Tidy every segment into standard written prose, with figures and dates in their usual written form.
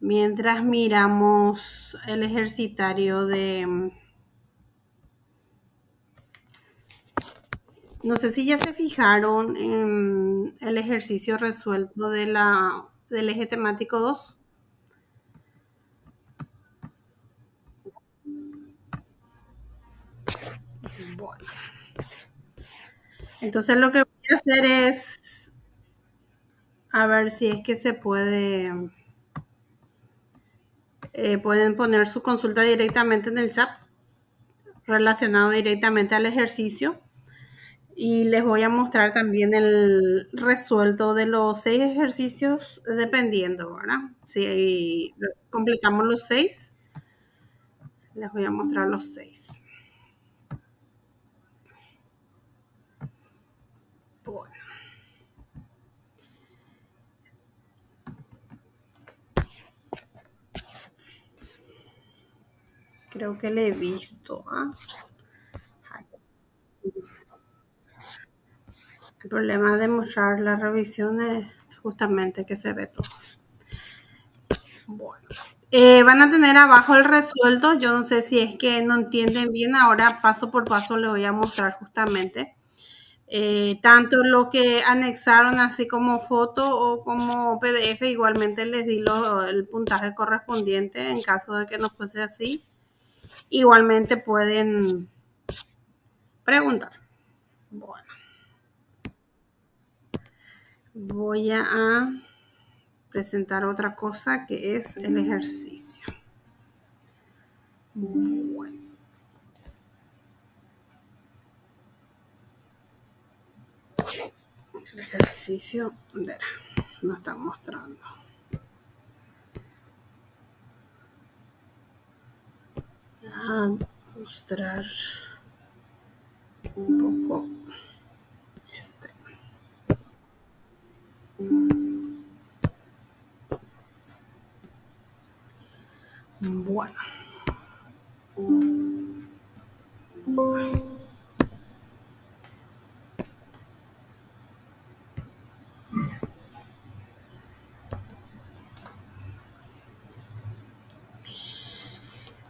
Mientras miramos el ejercitario de... No sé si ya se fijaron en el ejercicio resuelto del eje temático 2. Bueno. Entonces lo que voy a hacer es a ver si es que se puede... pueden poner su consulta directamente en el chat relacionado directamente al ejercicio. Y les voy a mostrar también el resuelto de los 6 ejercicios dependiendo, ¿verdad? Si completamos los 6, les voy a mostrar los 6. Bueno. Creo que le he visto. El problema de mostrar la revisión es justamente que se ve todo. Bueno. Van a tener abajo el resuelto. Yo no sé si es que no entienden bien. Ahora paso por paso les voy a mostrar justamente. Tanto lo que anexaron así como foto o como PDF, igualmente les di el puntaje correspondiente en caso de que no fuese así. Igualmente pueden preguntar. Bueno, voy a presentar otra cosa que es el ejercicio. Bueno. El ejercicio nos está mostrando. A mostrar un poco este. Bueno.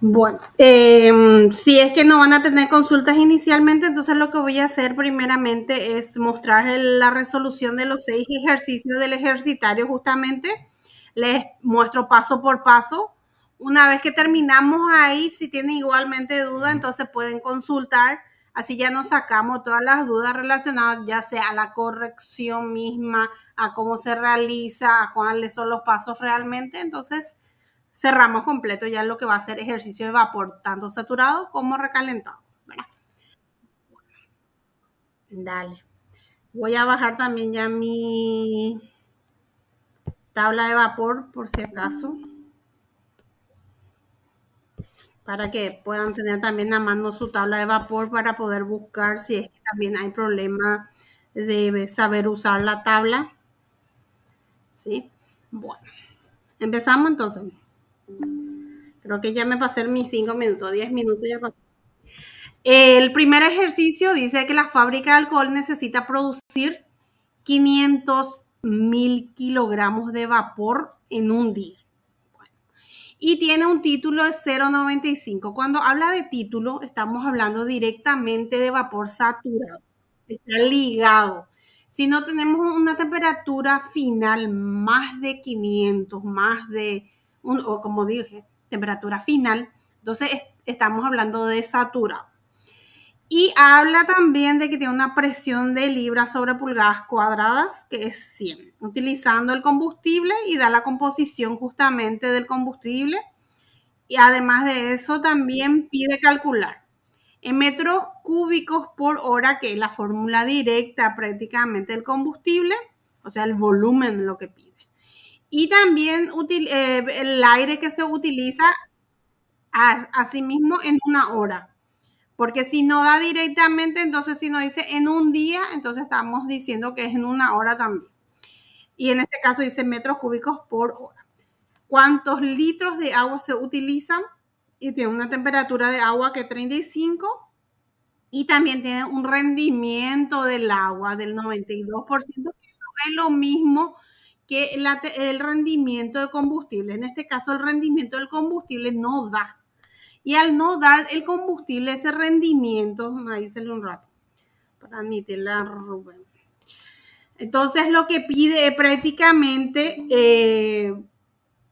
Bueno, si es que no van a tener consultas inicialmente, entonces lo que voy a hacer primeramente es mostrar la resolución de los 6 ejercicios del ejercitario justamente. Les muestro paso por paso. Una vez que terminamos ahí, si tienen igualmente dudas, entonces pueden consultar. Así ya nos sacamos todas las dudas relacionadas, ya sea a la corrección misma, a cómo se realiza, a cuáles son los pasos realmente. Entonces, cerramos completo ya lo que va a ser ejercicio de vapor, tanto saturado como recalentado, ¿verdad? Dale. Voy a bajar también ya mi tabla de vapor por si acaso, para que puedan tener también a mano su tabla de vapor para poder buscar si es que también hay problema de saber usar la tabla. ¿Sí? Bueno, empezamos entonces. Creo que ya me pasé mis 5 minutos, 10 minutos ya pasé. El primer ejercicio dice que la fábrica de alcohol necesita producir 500.000 kilogramos de vapor en un día. Bueno, y tiene un título de 0,95. Cuando habla de título, estamos hablando directamente de vapor saturado. Está ligado. Si no tenemos una temperatura final más de 500, más de, o como dije, temperatura final, entonces estamos hablando de saturado. Y habla también de que tiene una presión de libras sobre pulgadas cuadradas, que es 100, utilizando el combustible y da la composición justamente del combustible. Y además de eso, también pide calcular en metros cúbicos por hora, que es la fórmula directa prácticamente del combustible, o sea, el volumen lo que pide. Y también el aire que se utiliza asimismo en una hora. Porque si no da directamente, entonces si no dice en un día, entonces estamos diciendo que es en una hora también. Y en este caso dice metros cúbicos por hora. ¿Cuántos litros de agua se utilizan? Y tiene una temperatura de agua que es 35 y también tiene un rendimiento del agua del 92%, que no es lo mismo que el rendimiento de combustible, en este caso el rendimiento del combustible no da. Y al no dar el combustible, ese rendimiento, ahí se le un rato, para admitirla Rubén. Entonces lo que pide es prácticamente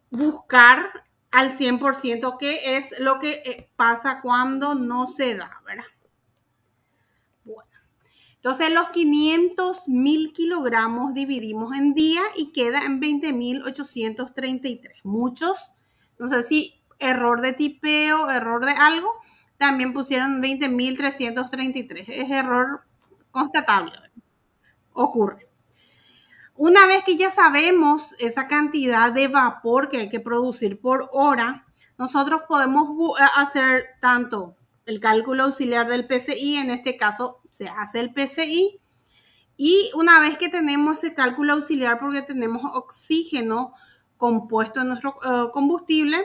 buscar al 100%, que es lo que pasa cuando no se da, ¿verdad? Bueno, entonces los 500.000 kilogramos dividimos en día y queda en 20.833. Muchos, no sé si error de tipeo, error de algo, también pusieron 20.333. Es error constatable, ocurre. Una vez que ya sabemos esa cantidad de vapor que hay que producir por hora, nosotros podemos hacer tanto el cálculo auxiliar del PCI, en este caso se hace el PCI, y una vez que tenemos ese cálculo auxiliar porque tenemos oxígeno compuesto en nuestro combustible,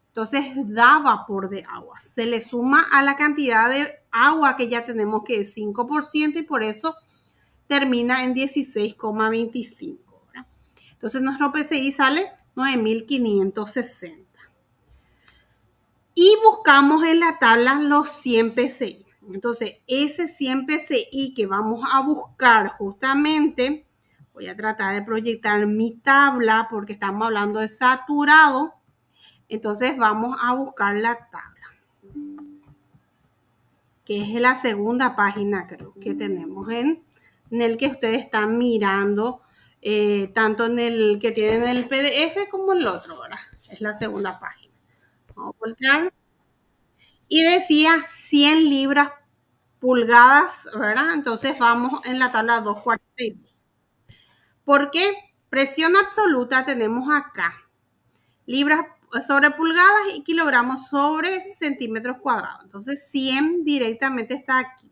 entonces da vapor de agua. Se le suma a la cantidad de agua que ya tenemos, que es 5%, y por eso termina en 16,25. Entonces nuestro PCI sale 9.560. Y buscamos en la tabla los 100 PCI. Entonces ese 100 PCI que vamos a buscar justamente, voy a tratar de proyectar mi tabla porque estamos hablando de saturado. Entonces vamos a buscar la tabla, que es la segunda página, creo que tenemos en el que ustedes están mirando, tanto en el que tienen el PDF como en el otro, ¿verdad? Es la segunda página. Vamos a voltear. Y decía 100 libras pulgadas, ¿verdad? Entonces vamos en la tabla 242. ¿Por qué? Presión absoluta tenemos acá. Libras sobre pulgadas y kilogramos sobre centímetros cuadrados. Entonces 100 directamente está aquí.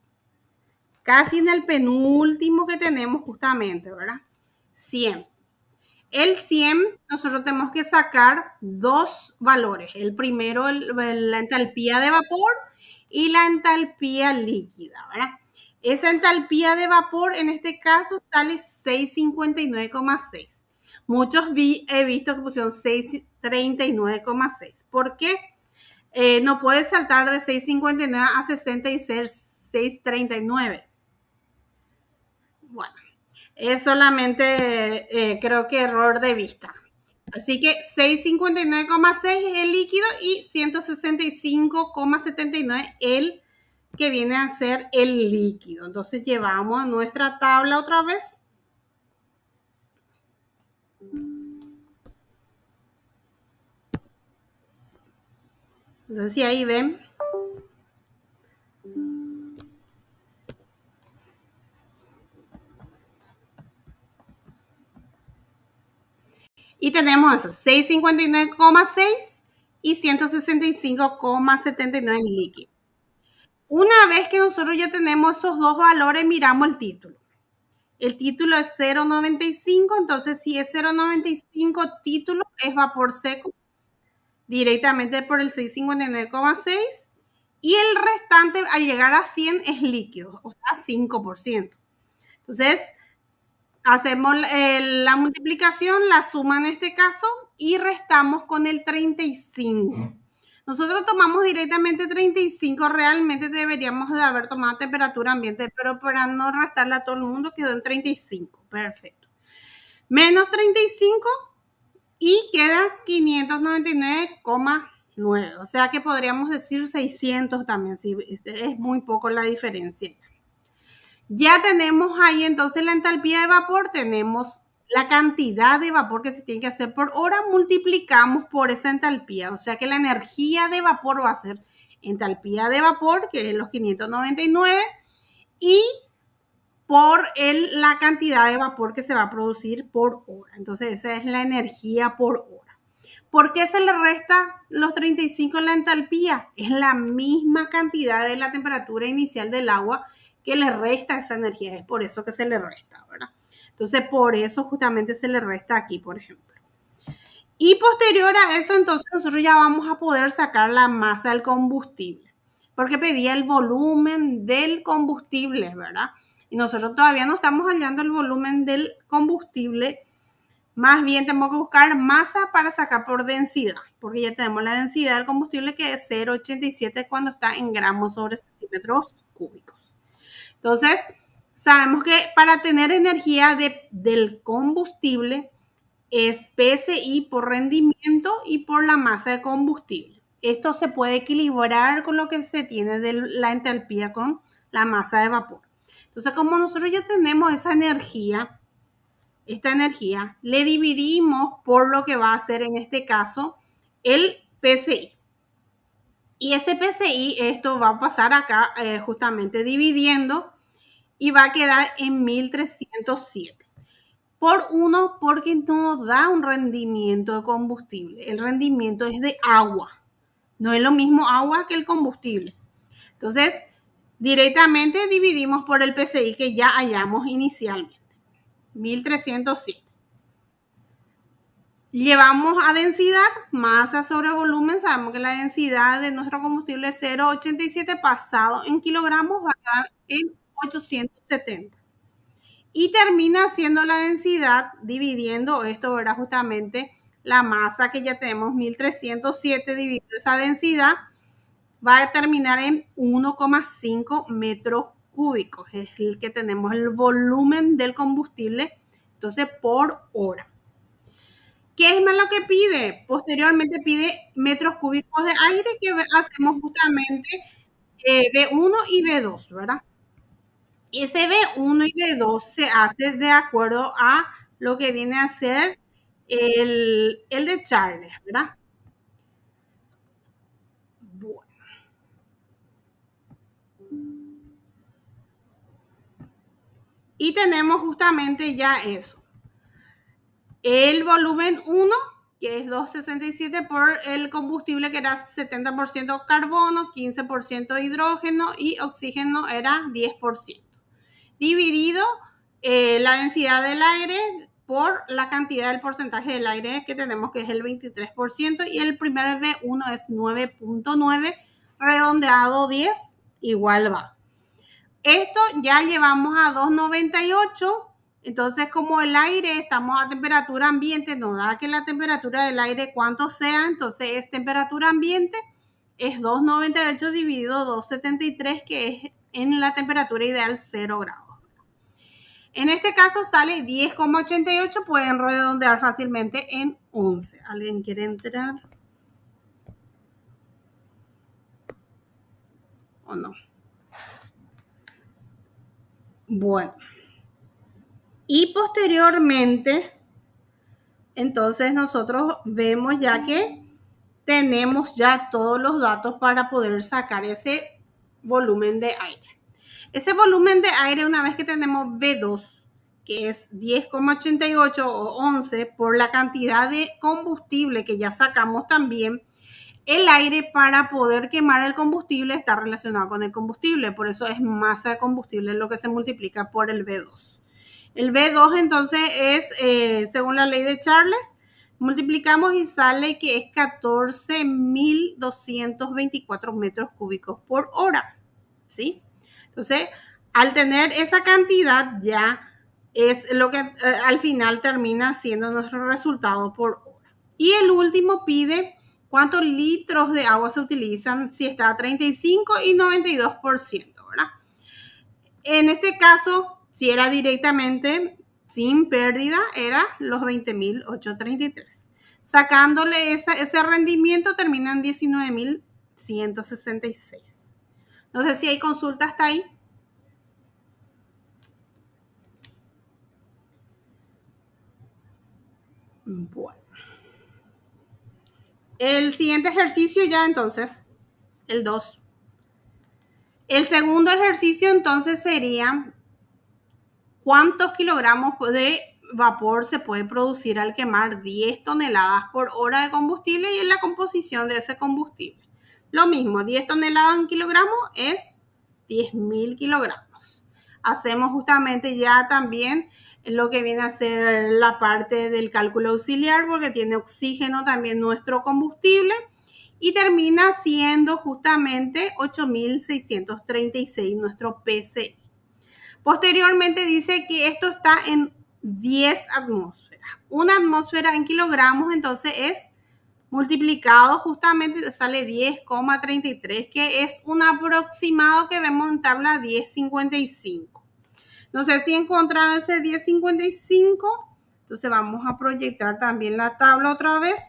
Casi en el penúltimo que tenemos justamente, ¿verdad? 100. El 100, nosotros tenemos que sacar dos valores. El primero, la entalpía de vapor y la entalpía líquida, ¿verdad? Esa entalpía de vapor, en este caso, sale 659,6. Muchos he visto que pusieron 639,6. ¿Por qué? No puede saltar de 659 a 66, 639. Bueno, es solamente creo que error de vista. Así que 659,6 es el líquido y 165,79 el que viene a ser el líquido. Entonces llevamos a nuestra tabla otra vez. Entonces si ahí ven. Y tenemos eso, 659,6 y 165,79 en líquido. Una vez que nosotros ya tenemos esos dos valores, miramos el título. El título es 0,95, entonces si es 0,95 título, es vapor seco directamente por el 659,6 y el restante al llegar a 100 es líquido, o sea, 5%. Entonces, hacemos la multiplicación, la suma en este caso, y restamos con el 35. Nosotros tomamos directamente 35, realmente deberíamos de haber tomado temperatura ambiente, pero para no restarle a todo el mundo quedó en 35. Perfecto. Menos 35 y queda 599,9. O sea que podríamos decir 600 también, si es muy poco la diferencia. Ya tenemos ahí entonces la entalpía de vapor, tenemos la cantidad de vapor que se tiene que hacer por hora, multiplicamos por esa entalpía. O sea que la energía de vapor va a ser entalpía de vapor, que es los 599, y por la cantidad de vapor que se va a producir por hora. Entonces esa es la energía por hora. ¿Por qué se le resta los 35 en la entalpía? Es la misma cantidad de la temperatura inicial del agua que le resta esa energía. Es por eso que se le resta, ¿verdad? Entonces, por eso justamente se le resta aquí, por ejemplo. Y posterior a eso, entonces, nosotros ya vamos a poder sacar la masa del combustible. Porque pedía el volumen del combustible, ¿verdad? Y nosotros todavía no estamos hallando el volumen del combustible Más bien tenemos que buscar masa para sacar por densidad, porque ya tenemos la densidad del combustible que es 0,87 cuando está en gramos sobre centímetros cúbicos. Entonces, sabemos que para tener energía del combustible es PSI por rendimiento y por la masa de combustible. Esto se puede equilibrar con lo que se tiene de la entalpía con la masa de vapor. Entonces, como nosotros ya tenemos esta energía, le dividimos por lo que va a ser en este caso el PSI. Y ese PSI, esto va a pasar acá justamente dividiendo y va a quedar en 1307 por 1 porque no da un rendimiento de combustible. El rendimiento es de agua. No es lo mismo agua que el combustible. Entonces, directamente dividimos por el PSI que ya hallamos inicialmente. 1307. Llevamos a densidad, masa sobre volumen. Sabemos que la densidad de nuestro combustible es 0,87 pasado en kilogramos, va a quedar en 870. Y termina siendo la densidad, dividiendo esto, ¿verdad? Justamente la masa que ya tenemos, 1307 dividido esa densidad, va a terminar en 1,5 metros cúbicos. Es el que tenemos el volumen del combustible, entonces por hora. ¿Qué es más lo que pide? Posteriormente pide metros cúbicos de aire que hacemos justamente B1 y B2, ¿verdad? Ese B1 y B2 se hace de acuerdo a lo que viene a ser el de Charles, ¿verdad? Bueno. Y tenemos justamente ya eso. El volumen 1, que es 267 por el combustible que era 70% carbono, 15% hidrógeno y oxígeno era 10%. Dividido la densidad del aire por la cantidad del porcentaje del aire que tenemos, que es el 23%, y el primer V1 es 9.9, redondeado 10, igual va. Esto ya llevamos a 298. Entonces, como el aire, estamos a temperatura ambiente, nos da que la temperatura del aire cuánto sea, entonces es temperatura ambiente, es 298 dividido 273, que es en la temperatura ideal 0 grados. En este caso sale 10,88, pueden redondear fácilmente en 11. ¿Alguien quiere entrar? ¿O no? Bueno. Y posteriormente, entonces nosotros vemos ya que tenemos ya todos los datos para poder sacar ese volumen de aire. Ese volumen de aire, una vez que tenemos V2, que es 10,88 o 11, por la cantidad de combustible que ya sacamos también, el aire para poder quemar el combustible está relacionado con el combustible. Por eso es masa de combustible lo que se multiplica por el V2. El V2 entonces es, según la ley de Charles, multiplicamos y sale que es 14.224 metros cúbicos por hora, ¿sí? Entonces, al tener esa cantidad ya es lo que al final termina siendo nuestro resultado por hora. Y el último pide cuántos litros de agua se utilizan si está a 35 y 92%, ¿verdad? En este caso, si era directamente sin pérdida, era los 20.833. Sacándole ese rendimiento termina en 19.166. No sé si hay consulta hasta ahí. Bueno. El siguiente ejercicio ya entonces, el 2. El segundo ejercicio entonces sería ¿cuántos kilogramos de vapor se puede producir al quemar 10 toneladas por hora de combustible y en la composición de ese combustible? Lo mismo, 10 toneladas en kilogramos es 10.000 kilogramos. Hacemos justamente ya también lo que viene a ser la parte del cálculo auxiliar porque tiene oxígeno también nuestro combustible y termina siendo justamente 8.636 nuestro PSI. Posteriormente dice que esto está en 10 atmósferas. Una atmósfera en kilogramos, entonces es multiplicado, justamente sale 10,33, que es un aproximado que vemos en tabla 1055. No sé si encontraron ese 1055, entonces vamos a proyectar también la tabla otra vez.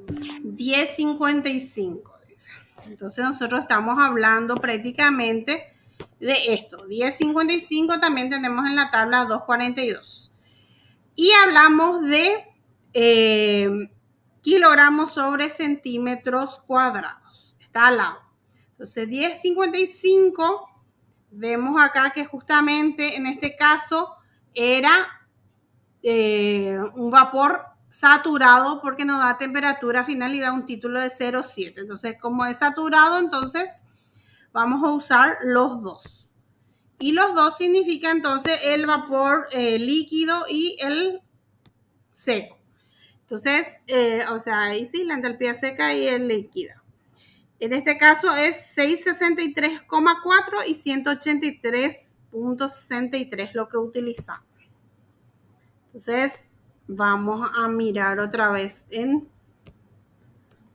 $10.55. Entonces nosotros estamos hablando prácticamente de esto. 10.55 también tenemos en la tabla 242. Y hablamos de kilogramos sobre centímetros cuadrados. Está al lado. Entonces 10.55, vemos acá que justamente en este caso era un vapor saturado porque nos da temperatura final y da un título de 0,7. Entonces, como es saturado, entonces vamos a usar los dos. Y los dos significa entonces el vapor líquido y el seco. Entonces, o sea, ahí sí, la entalpía seca y el líquido. En este caso es 663,4 y 183,63 lo que utilizamos. Entonces, vamos a mirar otra vez en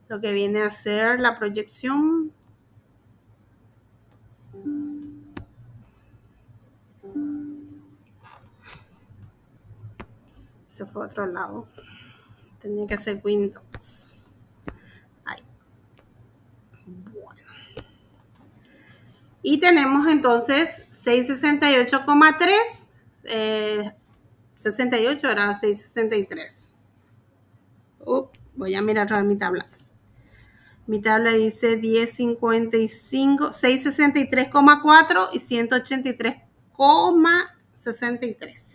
lo que viene a ser la proyección. Se fue a otro lado. Tenía que ser Windows. Ahí. Bueno. Y tenemos entonces 668,3. 68 era 663. Voy a mirar otra vez mi tabla. Mi tabla dice 10.55, 663,4 y 183,63.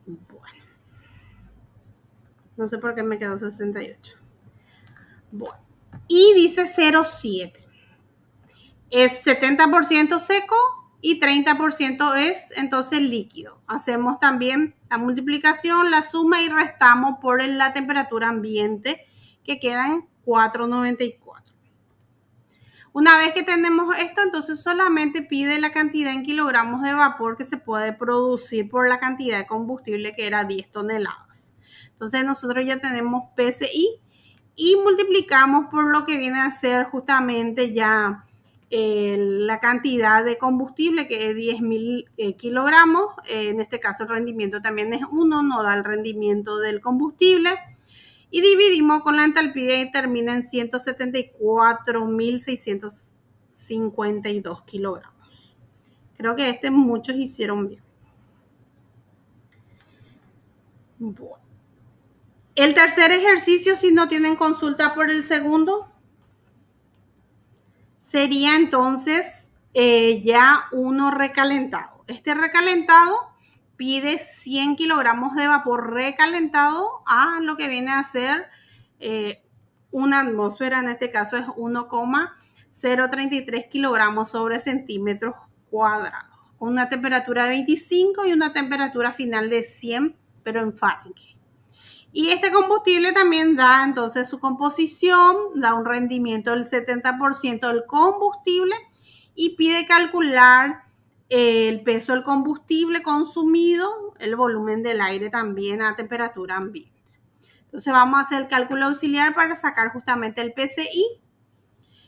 Bueno. No sé por qué me quedó 68. Bueno. Y dice 0,7. Es 70% seco y 30% es entonces líquido. Hacemos también la multiplicación, la suma y restamos por la temperatura ambiente, que quedan 4,94. Una vez que tenemos esto, entonces solamente pide la cantidad en kilogramos de vapor que se puede producir por la cantidad de combustible, que era 10 toneladas. Entonces nosotros ya tenemos PSI y multiplicamos por lo que viene a ser justamente ya la cantidad de combustible, que es 10.000 kilogramos. En este caso el rendimiento también es 1, no da el rendimiento del combustible. Y dividimos con la entalpía y termina en 174.652 kilogramos. Creo que muchos hicieron bien. Bueno. El tercer ejercicio, si no tienen consulta por el segundo, sería entonces ya uno recalentado. Este recalentado pide 100 kilogramos de vapor recalentado a lo que viene a ser una atmósfera. En este caso es 1,033 kilogramos sobre centímetros cuadrados, con una temperatura de 25 y una temperatura final de 100, pero en Fahrenheit. Y este combustible también da entonces su composición, da un rendimiento del 70% del combustible y pide calcular el peso del combustible consumido, el volumen del aire también a temperatura ambiente. Entonces vamos a hacer el cálculo auxiliar para sacar justamente el PCI.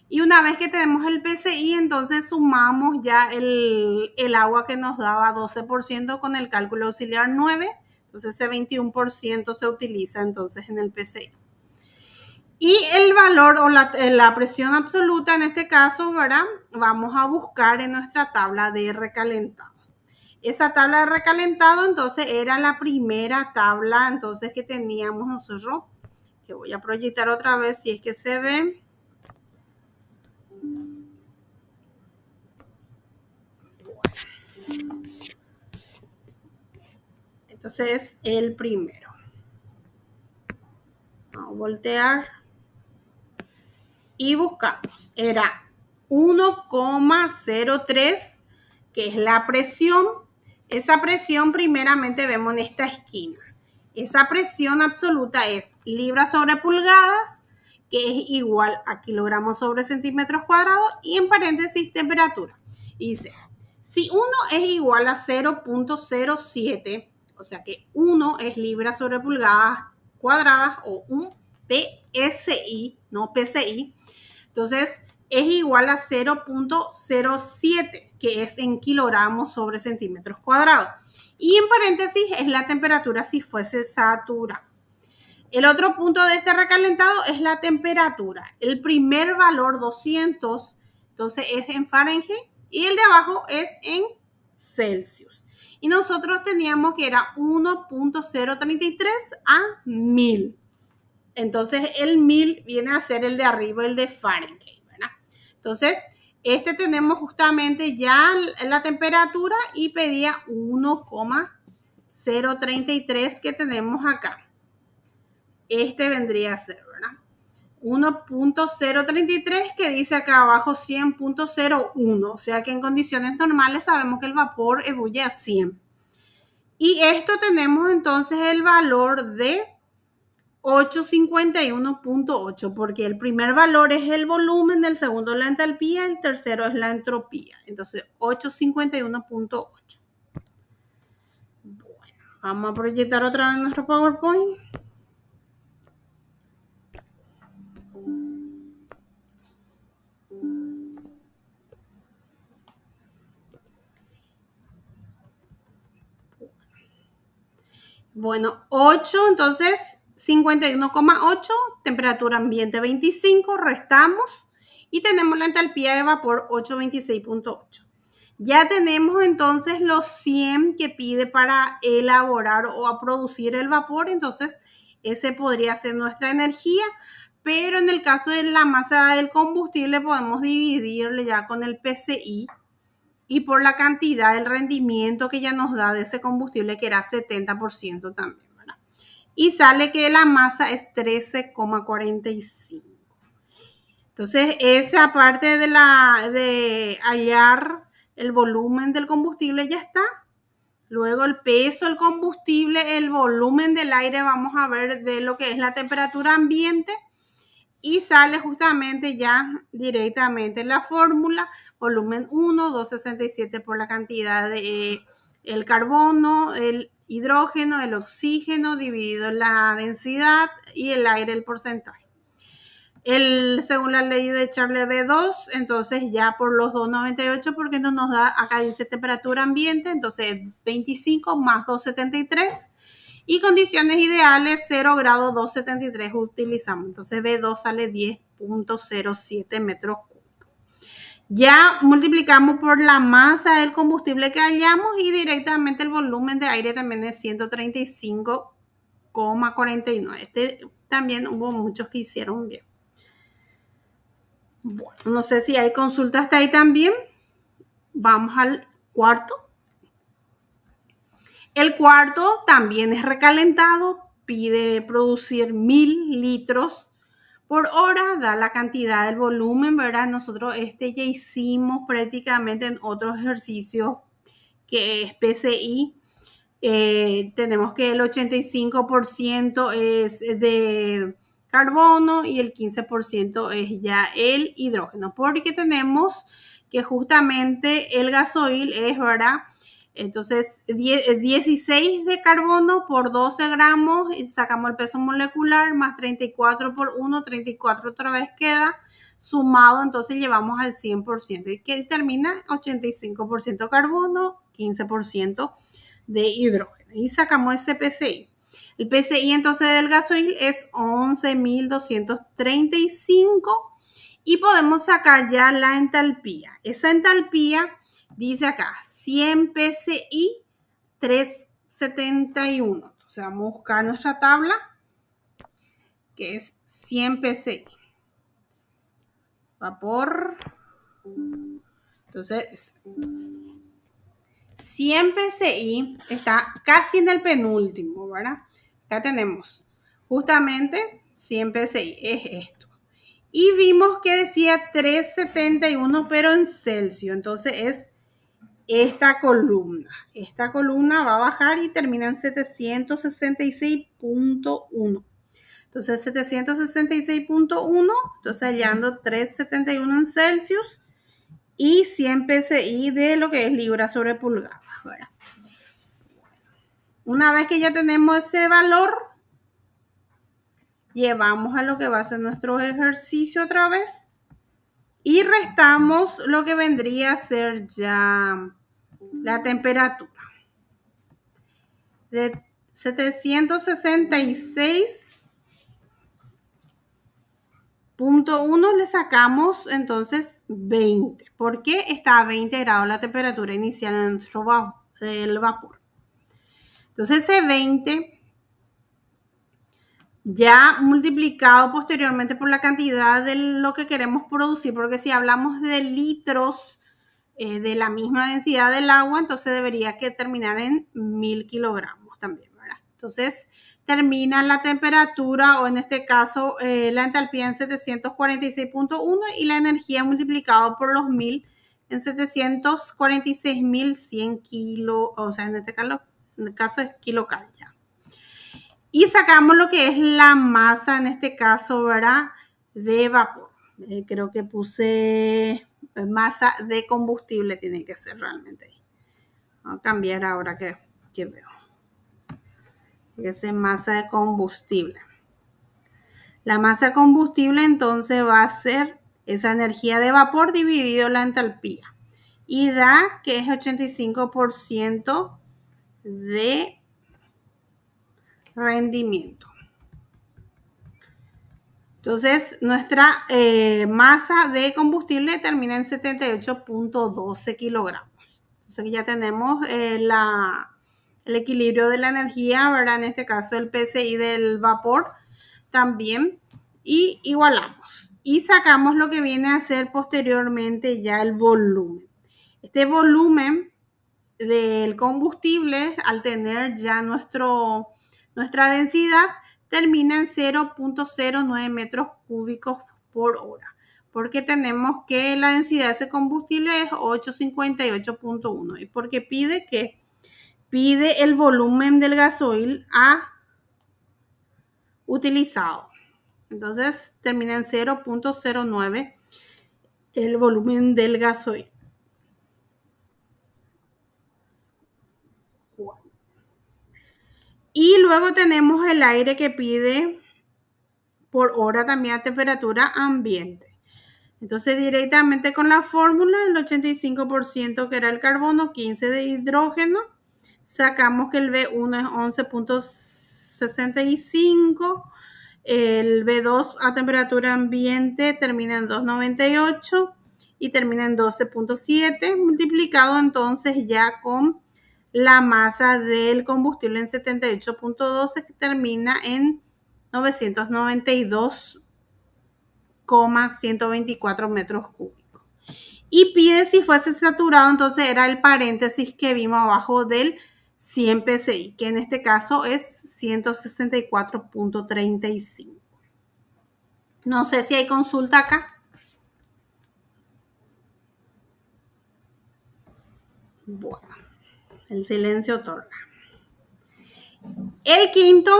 Y una vez que tenemos el PCI, entonces sumamos ya el agua que nos daba 12% con el cálculo auxiliar 9. Entonces ese 21% se utiliza entonces en el PCI. Y el valor o la presión absoluta en este caso, ¿verdad? Vamos a buscar en nuestra tabla de recalentado. Esa tabla de recalentado entonces era la primera tabla entonces que teníamos nosotros, que voy a proyectar otra vez si es que se ve. Entonces el primero. Vamos a voltear. Y buscamos. Era 1,03, que es la presión. Esa presión primeramente vemos en esta esquina. Esa presión absoluta es libras sobre pulgadas que es igual a kilogramos sobre centímetros cuadrados, y en paréntesis temperatura. Y dice, si 1 es igual a 0.07, o sea que 1 es libras sobre pulgadas cuadradas, o un PSI, no PSI, entonces es igual a 0.07, que es en kilogramos sobre centímetros cuadrados. Y en paréntesis es la temperatura si fuese saturado. El otro punto de este recalentado es la temperatura. El primer valor, 200, entonces es en Fahrenheit, y el de abajo es en Celsius. Y nosotros teníamos que era 1.033 a 1000. Entonces el 1000 viene a ser el de arriba, el de Fahrenheit, ¿verdad? Entonces, este tenemos justamente ya la temperatura y pedía 1.033 que tenemos acá. Este vendría a ser, ¿verdad? 1.033 que dice acá abajo 100.01. O sea que en condiciones normales sabemos que el vapor ebulle a 100. Y esto tenemos entonces el valor de 851.8, porque el primer valor es el volumen, el segundo la entalpía, el tercero es la entropía. Entonces, 851.8. Bueno, vamos a proyectar otra vez nuestro PowerPoint. Bueno, 8, entonces 51,8, temperatura ambiente 25, restamos y tenemos la entalpía de vapor 826.8. Ya tenemos entonces los 100 que pide para elaborar o a producir el vapor, entonces ese podría ser nuestra energía, pero en el caso de la masa del combustible podemos dividirle ya con el PCI y por la cantidad, el rendimiento que ya nos da de ese combustible, que era 70% también, ¿verdad? Y sale que la masa es 13,45. Entonces, esa parte de hallar el volumen del combustible ya está. Luego el peso del combustible, el volumen del aire, vamos a ver de lo que es la temperatura ambiente. Y sale justamente ya directamente la fórmula, volumen 1, 267 por la cantidad de el carbono, el hidrógeno, el oxígeno dividido en la densidad y el aire, el porcentaje. Según la ley de Charles-V2, entonces ya por los 298, porque no nos da, acá dice temperatura ambiente, entonces 25 más 273. Y condiciones ideales, 0 grado 273 utilizamos. Entonces B2 sale 10.07 metros cúbicos. Ya multiplicamos por la masa del combustible que hallamos y directamente el volumen de aire también es 135,49. Este también hubo muchos que hicieron bien. Bueno, no sé si hay consultas hasta ahí también. Vamos al cuarto. El cuarto también es recalentado, pide producir 1000 litros por hora, da la cantidad del volumen, ¿verdad? Nosotros ya hicimos prácticamente en otros ejercicios que es PCI. Tenemos que el 85% es de carbono y el 15% es ya el hidrógeno, porque tenemos que justamente el gasoil es, ¿verdad? Entonces, 16 de carbono por 12 gramos, y sacamos el peso molecular, más 34 por 1, 34 otra vez queda, sumado, entonces llevamos al 100%, y que termina 85% carbono, 15% de hidrógeno, y sacamos ese PCI. El PCI entonces del gasoil es 11.235, y podemos sacar ya la entalpía. Esa entalpía dice acá, 100 PCI 371. Entonces vamos a buscar nuestra tabla, que es 100 PCI. Vapor. Entonces, 100 PCI está casi en el penúltimo, ¿verdad? Acá tenemos justamente 100 PCI, es esto. Y vimos que decía 371, pero en Celsius. Entonces es esta columna. Esta columna va a bajar y termina en 766.1. Entonces 766.1, entonces hallando 371 en Celsius y 100 PSI de lo que es libra sobre pulgada, ¿verdad? Una vez que ya tenemos ese valor, llevamos a lo que va a ser nuestro ejercicio otra vez y restamos lo que vendría a ser ya la temperatura. De 766.1 le sacamos entonces 20, porque está a 20 grados la temperatura inicial en nuestro vapor. Entonces ese 20 ya multiplicado posteriormente por la cantidad de lo que queremos producir, porque si hablamos de litros de la misma densidad del agua, entonces debería que terminar en 1000 kilogramos también, ¿verdad? Entonces termina la temperatura, o en este caso la entalpía en 746.1 y la energía multiplicado por los 1000 en 746.100 kilos, o sea, en este caso es kilocal ya. Y sacamos lo que es la masa, en este caso, ¿verdad? De vapor. Creo que puse masa de combustible, tiene que ser realmente. Vamos a cambiar ahora que veo. Esa masa de combustible. La masa de combustible entonces va a ser esa energía de vapor dividido la entalpía. Y da que es 85% de rendimiento. Entonces, nuestra masa de combustible termina en 78.12 kilogramos. Entonces, ya tenemos el equilibrio de la energía, ¿verdad? En este caso, el PSI del vapor también. Y igualamos. Y sacamos lo que viene a ser posteriormente ya el volumen. Este volumen del combustible, al tener ya nuestra densidad, termina en 0.09 metros cúbicos por hora, porque tenemos que la densidad de ese combustible es 858.1 y porque pide el volumen del gasoil utilizado. Entonces termina en 0.09 el volumen del gasoil. Y luego tenemos el aire que pide por hora también a temperatura ambiente. Entonces directamente con la fórmula, el 85% que era el carbono, 15 de hidrógeno, sacamos que el B1 es 11.65, el B2 a temperatura ambiente termina en 2.98 y termina en 12.7, multiplicado entonces ya con la masa del combustible en 78.12 que termina en 992,124 metros cúbicos. Y pide si fuese saturado, entonces era el paréntesis que vimos abajo del 100 PSI, que en este caso es 164.35. No sé si hay consulta acá. Bueno, el silencio otorga. El quinto,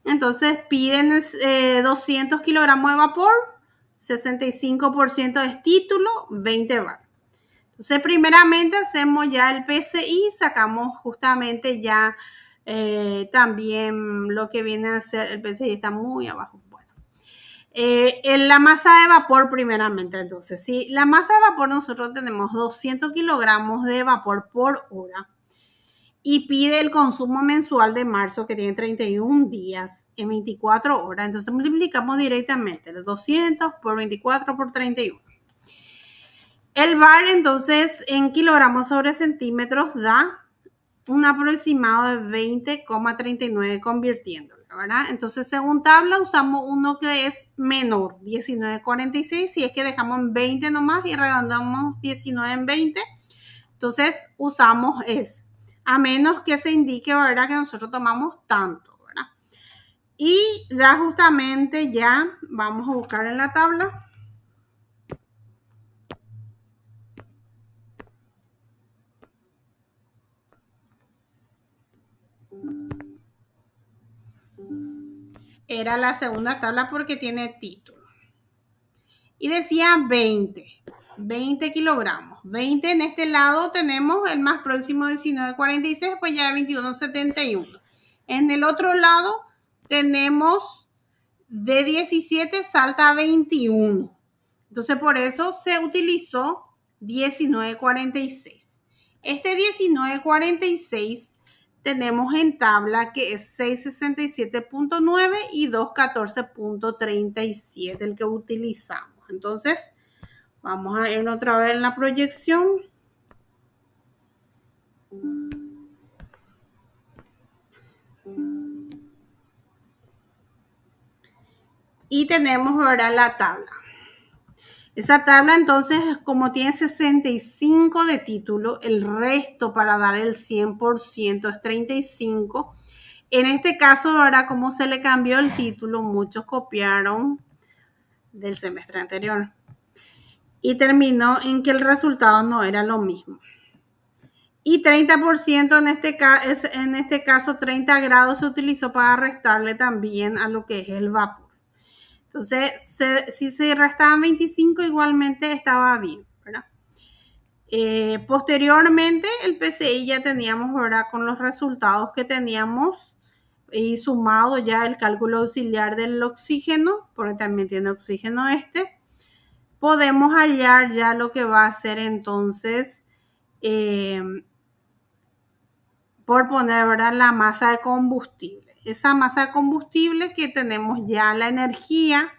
entonces piden 200 kilogramos de vapor, 65% es título, 20 bar. Entonces, primeramente hacemos ya el PSI, sacamos justamente ya también lo que viene a ser, el PSI está muy abajo. Bueno, en la masa de vapor primeramente, entonces, si la masa de vapor nosotros tenemos 200 kilogramos de vapor por hora, y pide el consumo mensual de marzo que tiene 31 días en 24 horas. Entonces multiplicamos directamente los 200 por 24 por 31. El VAR entonces en kilogramos sobre centímetros da un aproximado de 20,39 convirtiéndolo, ¿verdad? Entonces según tabla usamos uno que es menor, 19,46. Si es que dejamos en 20 nomás y redondamos 19 en 20, entonces usamos ese. A menos que se indique, ¿verdad?, que nosotros tomamos tanto, ¿verdad? Y ya justamente ya vamos a buscar en la tabla. era la segunda tabla porque tiene título. Y decía 20 kilogramos. 20 en este lado tenemos el más próximo 19.46, pues ya 21.71. En el otro lado tenemos de 17 salta a 21. Entonces por eso se utilizó 19.46. Este 19.46 tenemos en tabla que es 667.9 y 214.37 el que utilizamos. Entonces, vamos a ir otra vez en la proyección. Y tenemos ahora la tabla. Esa tabla entonces, como tiene 65 de título, el resto para dar el 100% es 35. En este caso, ahora como se le cambió el título, muchos copiaron del semestre anterior. Y terminó en que el resultado no era lo mismo. Y 30% en este caso 30 grados se utilizó para restarle también a lo que es el vapor. Entonces, si se restaban 25 igualmente estaba bien, ¿verdad? Posteriormente el PCI ya teníamos ahora con los resultados que teníamos y sumado ya el cálculo auxiliar del oxígeno, porque también tiene oxígeno podemos hallar ya lo que va a ser entonces, por poner, ¿verdad?, la masa de combustible. Esa masa de combustible que tenemos ya la energía,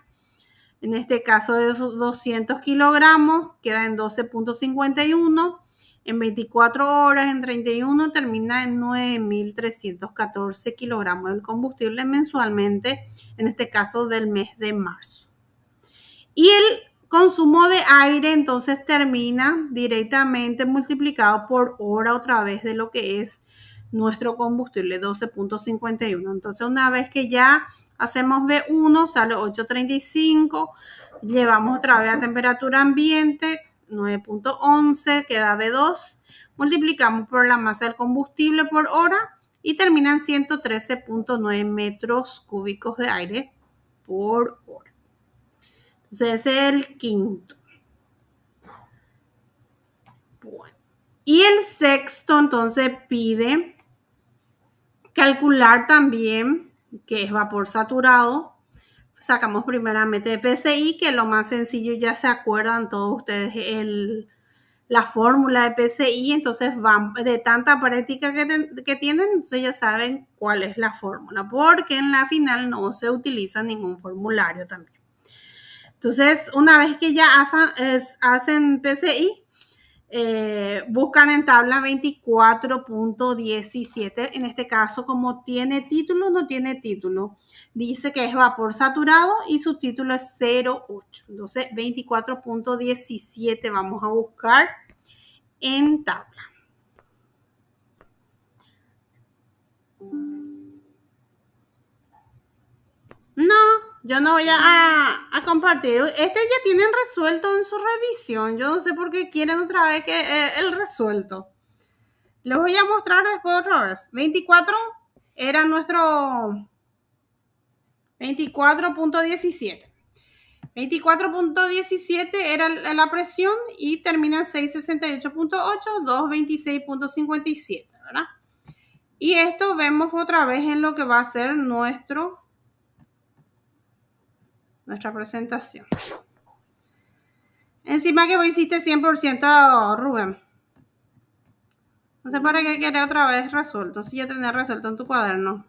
en este caso de esos 200 kilogramos, queda en 12.51, en 24 horas, en 31, termina en 9.314 kilogramos del combustible mensualmente, en este caso del mes de marzo. Y el consumo de aire entonces termina directamente multiplicado por hora otra vez de lo que es nuestro combustible, 12.51. Entonces una vez que ya hacemos B1 sale 8.35, llevamos otra vez a temperatura ambiente 9.11, queda B2, multiplicamos por la masa del combustible por hora y termina en 113.9 metros cúbicos de aire por hora. Entonces ese es el quinto. Bueno. Y el sexto entonces pide calcular también, que es vapor saturado. Sacamos primeramente PCI, que lo más sencillo, ya se acuerdan todos ustedes la fórmula de PCI, entonces van de tanta práctica que tienen, entonces ya saben cuál es la fórmula, porque en la final no se utiliza ningún formulario también. Entonces, una vez que ya hacen PCI, buscan en tabla 24.17, en este caso como tiene título, no tiene título. Dice que es vapor saturado y su título es 0,8. Entonces 24.17 vamos a buscar en tabla. No, yo no voy a compartir. Este ya tienen resuelto en su revisión. Yo no sé por qué quieren otra vez que el resuelto. Les voy a mostrar después otra vez. 24 era nuestro 24.17. 24.17 era la presión y termina en 668.8, 226.57, ¿verdad? Y esto vemos otra vez en lo que va a ser nuestra presentación. Encima que vos hiciste 100%, Rubén. No sé para qué querés otra vez resuelto, si ya tenés resuelto en tu cuaderno.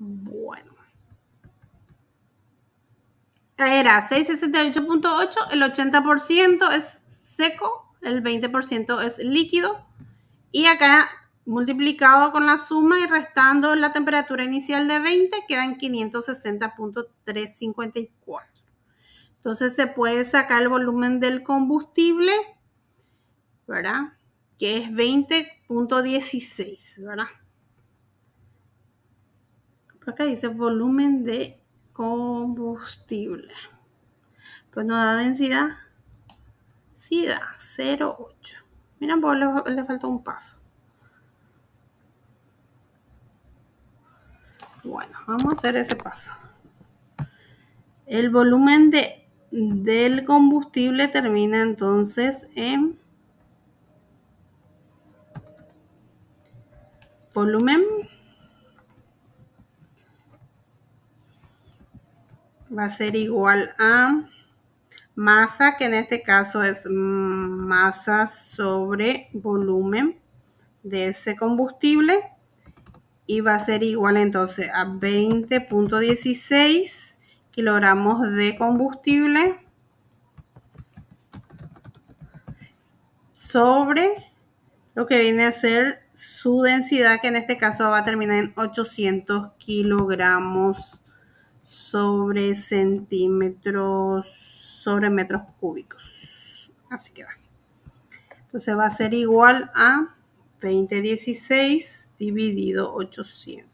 Bueno. Era 668.8, el 80% es seco, el 20% es líquido. Y acá, multiplicado con la suma y restando la temperatura inicial de 20, quedan 560.354. Entonces se puede sacar el volumen del combustible, ¿verdad? Que es 20.16, ¿verdad? Por acá dice volumen de combustible. Pues no da densidad. Sí da 0,8. Miren, pues le falta un paso. Bueno, vamos a hacer ese paso. El volumen del combustible termina entonces en volumen. Va a ser igual a masa, que en este caso es masa sobre volumen de ese combustible, y va a ser igual entonces a 20.16 kilogramos de combustible sobre lo que viene a ser su densidad, que en este caso va a terminar en 800 kilogramos sobre centímetros sobre metros cúbicos. Así que va. Entonces va a ser igual a 2016 dividido 800.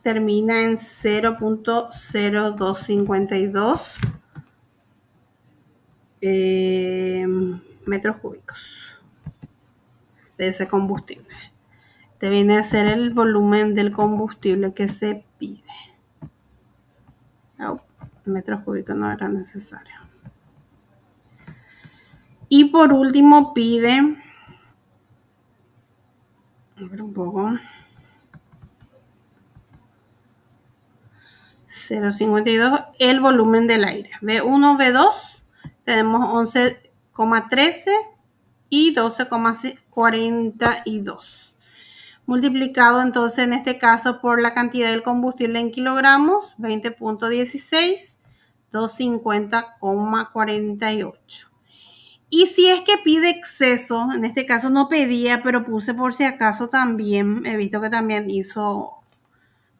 Termina en 0.0252 metros cúbicos de ese combustible. Te viene a ser el volumen del combustible que se pide. Oh, metros cúbicos no era necesario. Y por último pide, a ver un poco, 0.52 el volumen del aire. V1, V2 tenemos 11,13 y 12,42. Multiplicado entonces en este caso por la cantidad del combustible en kilogramos, 20.16, 250,48. Y si es que pide exceso, en este caso no pedía, pero puse por si acaso también, he visto que también hizo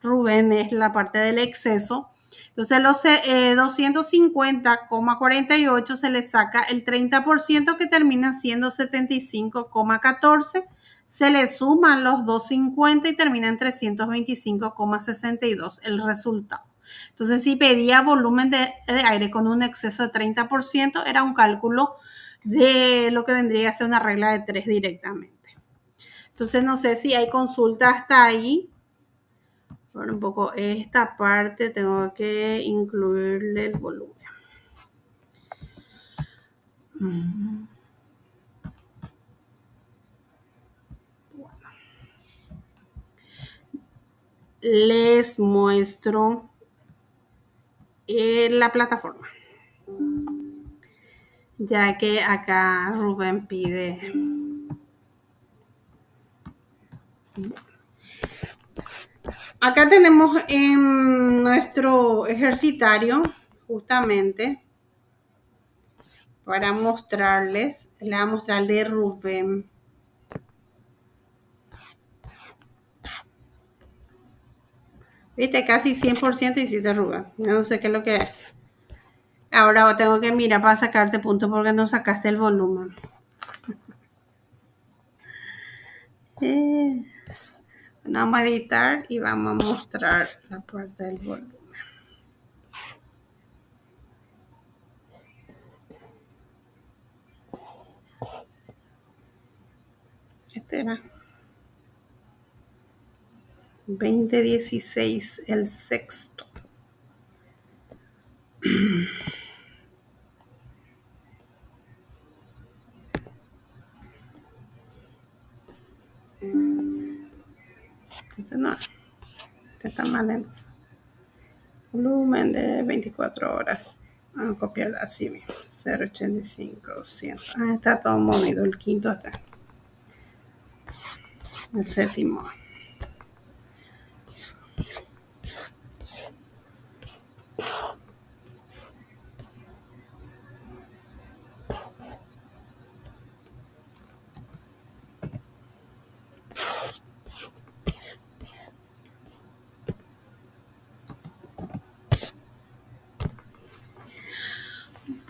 Rubén, es la parte del exceso. Entonces los 250,48 se le saca el 30%, que termina siendo 75,14. Se le suman los 250 y termina en 325,62 el resultado. Entonces, si pedía volumen de aire con un exceso de 30%, era un cálculo de lo que vendría a ser una regla de 3 directamente. Entonces, no sé si hay consulta hasta ahí. Ahora un poco esta parte tengo que incluirle el volumen. Bueno. Les muestro la plataforma, ya que acá Rubén pide. Acá tenemos en nuestro ejercitario, justamente, para mostrarles, le voy a mostrar el de Rubén. Viste, casi 100% hiciste Rubén. No sé qué es lo que es. Ahora tengo que mirar para sacarte puntos porque no sacaste el volumen. Vamos a editar y vamos a mostrar la parte del volumen. Este era 2016, el sexto. Este no, este está mal lento. Volumen de 24 horas. Vamos a copiar así mismo. 0.85, 100. Ah, está todo movido. El quinto está. El séptimo.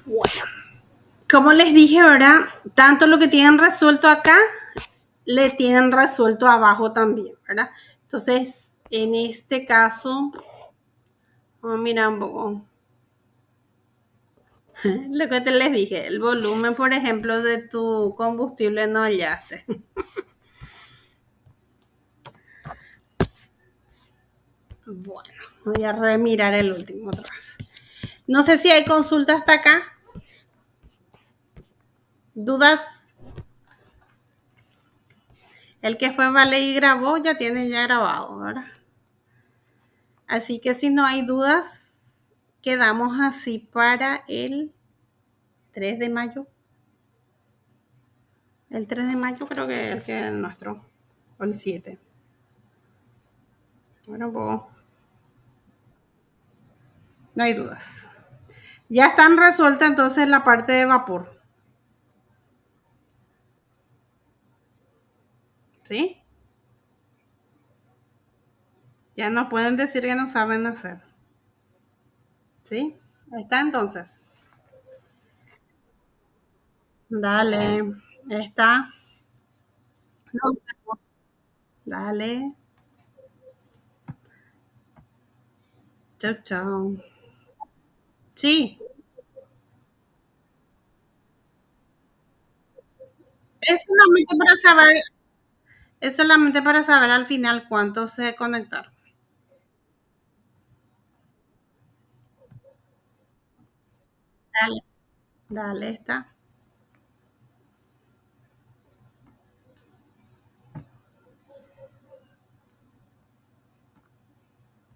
Bueno, como les dije, ¿verdad? Tanto lo que tienen resuelto acá, le tienen resuelto abajo también, ¿verdad? Entonces, en este caso, vamos a mirar un poco. Lo que te les dije, el volumen, por ejemplo, de tu combustible no hallaste. Bueno, voy a remirar el último otra vez. No sé si hay consulta hasta acá. ¿Dudas? El que fue vale y grabó ya tiene ya grabado, ¿verdad? Así que si no hay dudas, quedamos así para el 3 de mayo. El 3 de mayo creo que es el que es el nuestro. O el 7. Bueno, pues no hay dudas. Ya están resueltas entonces la parte de vapor. ¿Sí? Ya nos pueden decir que no saben hacer. ¿Sí? Ahí está entonces. Dale. Está. No. Dale. Chau, chau. Sí. Es solamente para saber al final cuántos se conectaron. Dale. Dale, está.